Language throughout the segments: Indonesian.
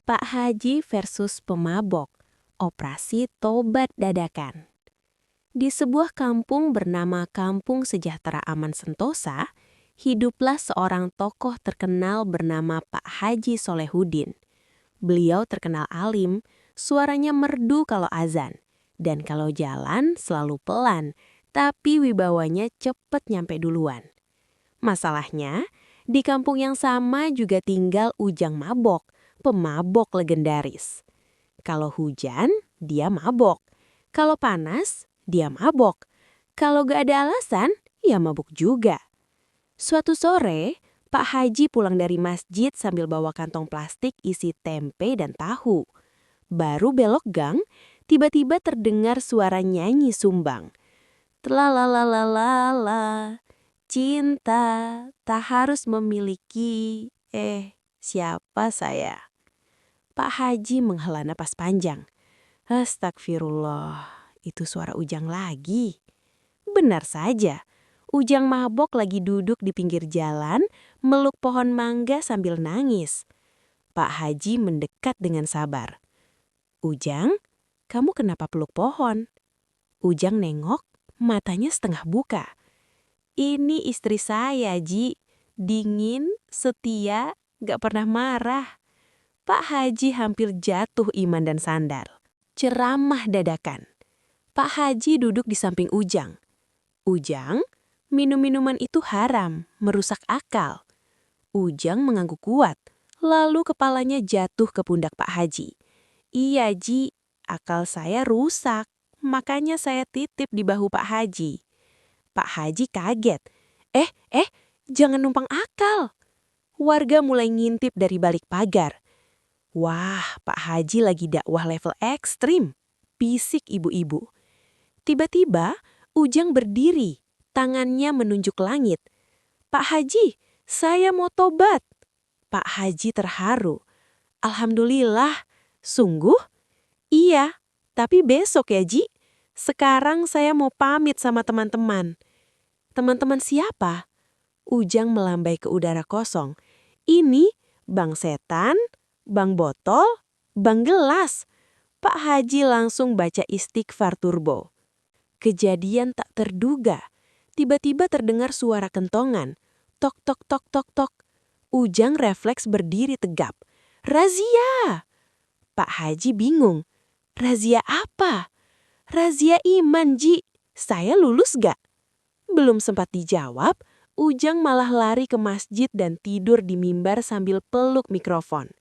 Pak Haji versus pemabok, operasi tobat dadakan. Di sebuah kampung bernama Kampung Sejahtera Aman Sentosa, hiduplah seorang tokoh terkenal bernama Pak Haji Solehudin. Beliau terkenal alim, suaranya merdu kalau azan, dan kalau jalan selalu pelan, tapi wibawanya cepat nyampe duluan. Masalahnya, di kampung yang sama juga tinggal Ujang Mabok, pemabok legendaris. Kalau hujan, dia mabok. Kalau panas, dia mabok. Kalau gak ada alasan, ya mabuk juga. Suatu sore, Pak Haji pulang dari masjid sambil bawa kantong plastik isi tempe dan tahu. Baru belok gang, tiba-tiba terdengar suara nyanyi sumbang. Tralalalala, cinta tak harus memiliki, siapa saya? Pak Haji menghela napas panjang. Astagfirullah, itu suara Ujang lagi. Benar saja, Ujang mabok lagi duduk di pinggir jalan, meluk pohon mangga sambil nangis. Pak Haji mendekat dengan sabar. Ujang, kamu kenapa peluk pohon? Ujang nengok, matanya setengah buka. Ini istri saya, Ji. Dingin, setia, gak pernah marah. Pak Haji hampir jatuh iman dan sandal. Ceramah dadakan. Pak Haji duduk di samping Ujang. Ujang, minum minuman itu haram, merusak akal. Ujang mengangguk kuat, lalu kepalanya jatuh ke pundak Pak Haji. Iya, Ji, akal saya rusak, makanya saya titip di bahu Pak Haji. Pak Haji kaget. Jangan numpang akal. Warga mulai ngintip dari balik pagar. Wah, Pak Haji lagi dakwah level ekstrim. Bisik ibu-ibu. Tiba-tiba, Ujang berdiri, tangannya menunjuk langit. Pak Haji, saya mau tobat. Pak Haji terharu. Alhamdulillah, sungguh? Iya, tapi besok ya, Ji. Sekarang saya mau pamit sama teman-teman. Teman-teman siapa? Ujang melambai ke udara kosong. Ini Bang Setan, Bang Botol, Bang Gelas. Pak Haji langsung baca istighfar turbo. Kejadian tak terduga. Tiba-tiba terdengar suara kentongan. Tok tok tok tok tok. Ujang refleks berdiri tegap. Razia! Pak Haji bingung. Razia apa? Razia iman, Ji. Saya lulus gak? Belum sempat dijawab, Ujang malah lari ke masjid dan tidur di mimbar sambil peluk mikrofon.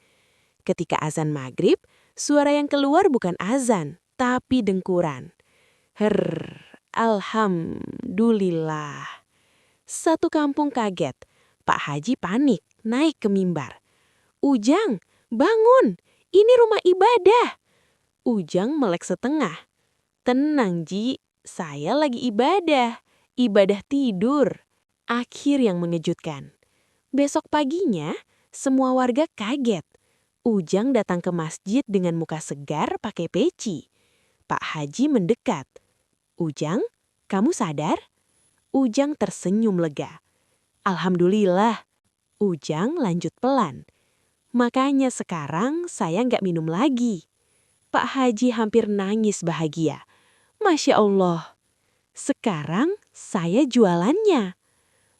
Ketika azan maghrib, suara yang keluar bukan azan, tapi dengkuran. Alhamdulillah. Satu kampung kaget. Pak Haji panik, naik ke mimbar. Ujang, bangun, ini rumah ibadah. Ujang melek setengah. Tenang, Ji, saya lagi ibadah tidur. Akhir yang mengejutkan. Besok paginya, semua warga kaget. Ujang datang ke masjid dengan muka segar pakai peci. Pak Haji mendekat. Ujang, kamu sadar? Ujang tersenyum lega. Alhamdulillah. Ujang lanjut pelan. Makanya sekarang saya nggak minum lagi. Pak Haji hampir nangis bahagia. Masya Allah. Sekarang saya jualannya.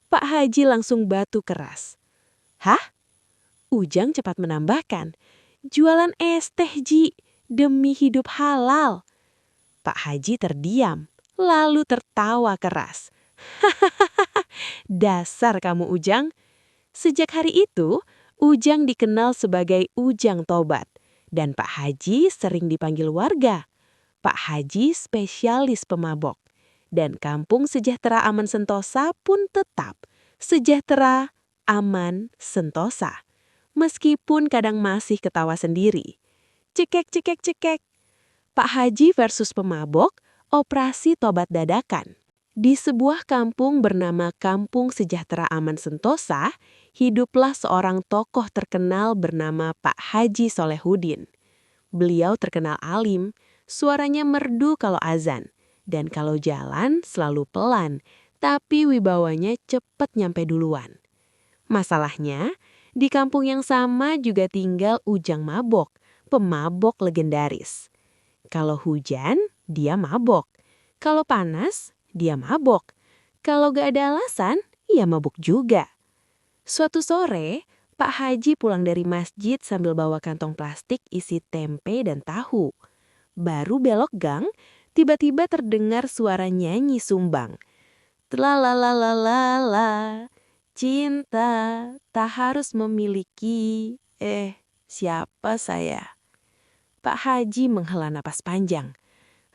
Pak Haji langsung batu keras. Hah? Ujang cepat menambahkan. Jualan es teh, Ji. Demi hidup halal. Pak Haji terdiam, lalu tertawa keras. Hahaha, dasar kamu Ujang. Sejak hari itu, Ujang dikenal sebagai Ujang Tobat. Dan Pak Haji sering dipanggil warga. Pak Haji spesialis pemabok. Dan Kampung Sejahtera Aman Sentosa pun tetap Sejahtera Aman Sentosa. Meskipun kadang masih ketawa sendiri. Cekek, cekek, cekek. Pak Haji versus pemabok, operasi tobat dadakan. Di sebuah kampung bernama Kampung Sejahtera Aman Sentosa, hiduplah seorang tokoh terkenal bernama Pak Haji Solehudin. Beliau terkenal alim, suaranya merdu kalau azan, dan kalau jalan selalu pelan, tapi wibawanya cepat nyampe duluan. Masalahnya, Di kampung yang sama juga tinggal Ujang Mabok, pemabok legendaris. Kalau hujan, dia mabok. Kalau panas, dia mabok. Kalau gak ada alasan, ia mabuk juga. Suatu sore, Pak Haji pulang dari masjid sambil bawa kantong plastik isi tempe dan tahu. Baru belok gang, tiba-tiba terdengar suara nyanyi sumbang. Tralalalala, cinta tak harus memiliki. Siapa saya? Pak Haji menghela napas panjang.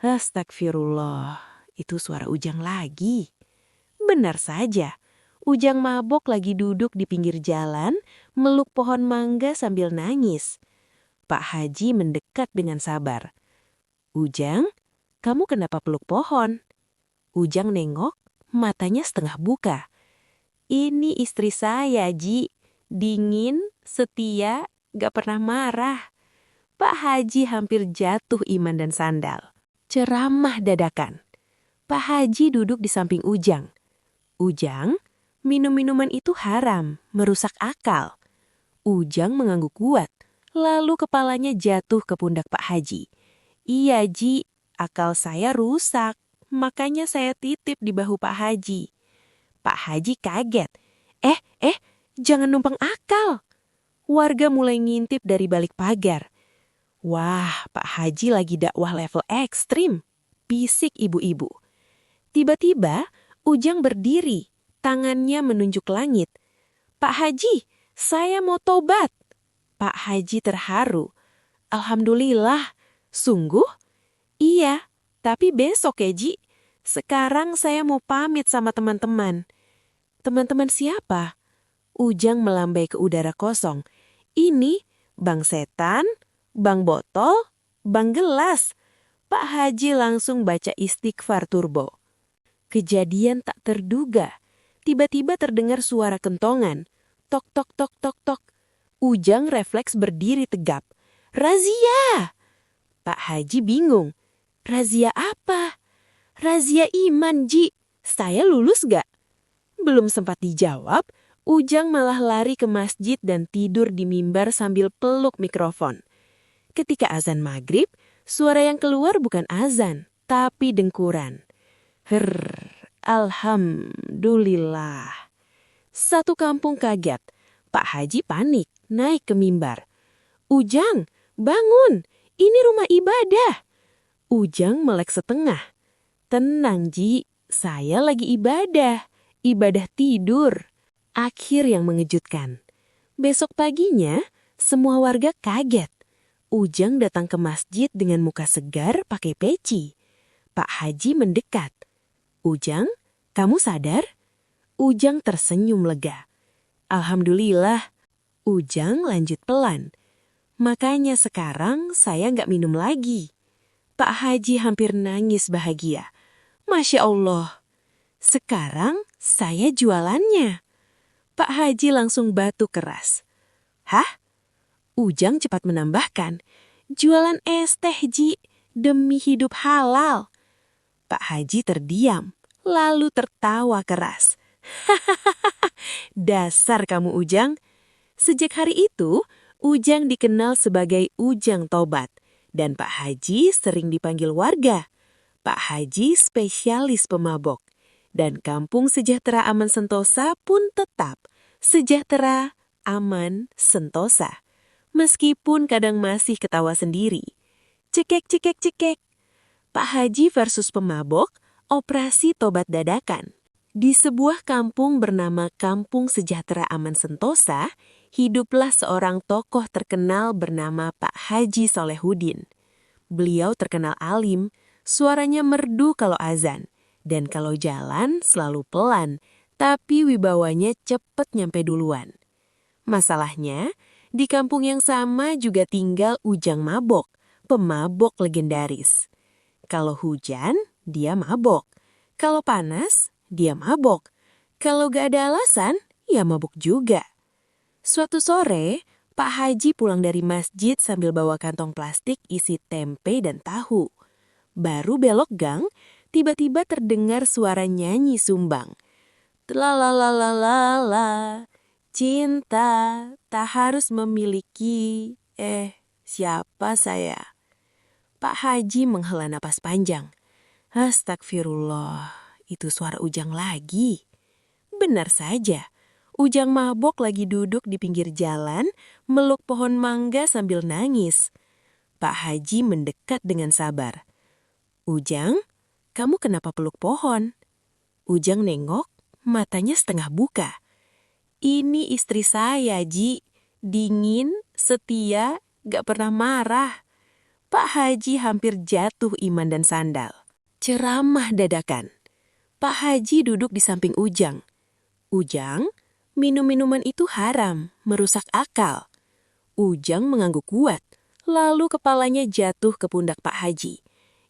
Astagfirullah, itu suara Ujang lagi. Benar saja, Ujang mabok lagi duduk di pinggir jalan, meluk pohon mangga sambil nangis. Pak Haji mendekat dengan sabar. Ujang, kamu kenapa peluk pohon? Ujang nengok, matanya setengah buka. Ini istri saya, Ji. Dingin, setia, gak pernah marah. Pak Haji hampir jatuh iman dan sandal. Ceramah dadakan. Pak Haji duduk di samping Ujang. Ujang, minum-minuman itu haram, merusak akal. Ujang mengangguk kuat, lalu kepalanya jatuh ke pundak Pak Haji. Iya, Ji, akal saya rusak, makanya saya titip di bahu Pak Haji. Pak Haji kaget. Jangan numpang akal. Warga mulai ngintip dari balik pagar. Wah, Pak Haji lagi dakwah level ekstrim. Bisik ibu-ibu. Tiba-tiba, Ujang berdiri, tangannya menunjuk langit. Pak Haji, saya mau tobat. Pak Haji terharu. Alhamdulillah. Sungguh? Iya, tapi besok ya, Ji. Sekarang saya mau pamit sama teman-teman. Teman-teman siapa? Ujang melambai ke udara kosong. Ini Bang Setan, Bang Botol, Bang Gelas. Pak Haji langsung baca istighfar turbo. Kejadian tak terduga. Tiba-tiba terdengar suara kentongan. Tok tok tok tok tok. Ujang refleks berdiri tegap. Razia! Pak Haji bingung. Razia apa? Razia iman, Ji. Saya lulus gak? Belum sempat dijawab, Ujang malah lari ke masjid dan tidur di mimbar sambil peluk mikrofon. Ketika azan maghrib, suara yang keluar bukan azan, tapi dengkuran. Alhamdulillah. Satu kampung kaget. Pak Haji panik, naik ke mimbar. Ujang, bangun, ini rumah ibadah. Ujang melek setengah. Tenang, Ji, saya lagi ibadah tidur. Akhir yang mengejutkan. Besok paginya, semua warga kaget. Ujang datang ke masjid dengan muka segar pakai peci. Pak Haji mendekat. Ujang, kamu sadar? Ujang tersenyum lega. Alhamdulillah. Ujang lanjut pelan. Makanya sekarang saya nggak minum lagi. Pak Haji hampir nangis bahagia. Masya Allah. Sekarang saya jualannya. Pak Haji langsung batu keras. Hah? Ujang cepat menambahkan. Jualan es teh, Ji, demi hidup halal. Pak Haji terdiam, lalu tertawa keras. Hahaha, dasar kamu Ujang. Sejak hari itu, Ujang dikenal sebagai Ujang Tobat. Dan Pak Haji sering dipanggil warga. Pak Haji spesialis pemabok. Dan Kampung Sejahtera Aman Sentosa pun tetap sejahtera, aman, sentosa. Meskipun kadang masih ketawa sendiri. Cekek, cekek, cekek. Pak Haji versus pemabok, operasi tobat dadakan. Di sebuah kampung bernama Kampung Sejahtera Aman Sentosa, hiduplah seorang tokoh terkenal bernama Pak Haji Solehudin. Beliau terkenal alim, suaranya merdu kalau azan, dan kalau jalan selalu pelan, tapi wibawanya cepat nyampe duluan. Masalahnya, di kampung yang sama juga tinggal Ujang Mabok, pemabok legendaris. Kalau hujan, dia mabok. Kalau panas, dia mabok. Kalau gak ada alasan, ya mabok juga. Suatu sore, Pak Haji pulang dari masjid sambil bawa kantong plastik isi tempe dan tahu. Baru belok gang, tiba-tiba terdengar suara nyanyi sumbang. Tralalalala, Cinta tak harus memiliki. Siapa saya? Pak Haji menghela napas panjang. Astagfirullah, itu suara Ujang lagi. Benar saja, Ujang mabok lagi duduk di pinggir jalan, meluk pohon mangga sambil nangis. Pak Haji mendekat dengan sabar. Ujang, kamu kenapa peluk pohon? Ujang nengok, matanya setengah buka. Ini istri saya, Ji. Dingin, setia, gak pernah marah. Pak Haji hampir jatuh iman dan sandal. Ceramah dadakan. Pak Haji duduk di samping Ujang. Ujang, minum minuman itu haram, merusak akal. Ujang mengangguk kuat, lalu kepalanya jatuh ke pundak Pak Haji.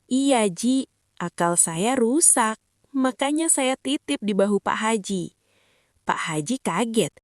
Iya, Ji, akal saya rusak, makanya saya titip di bahu Pak Haji. Pak Haji kaget,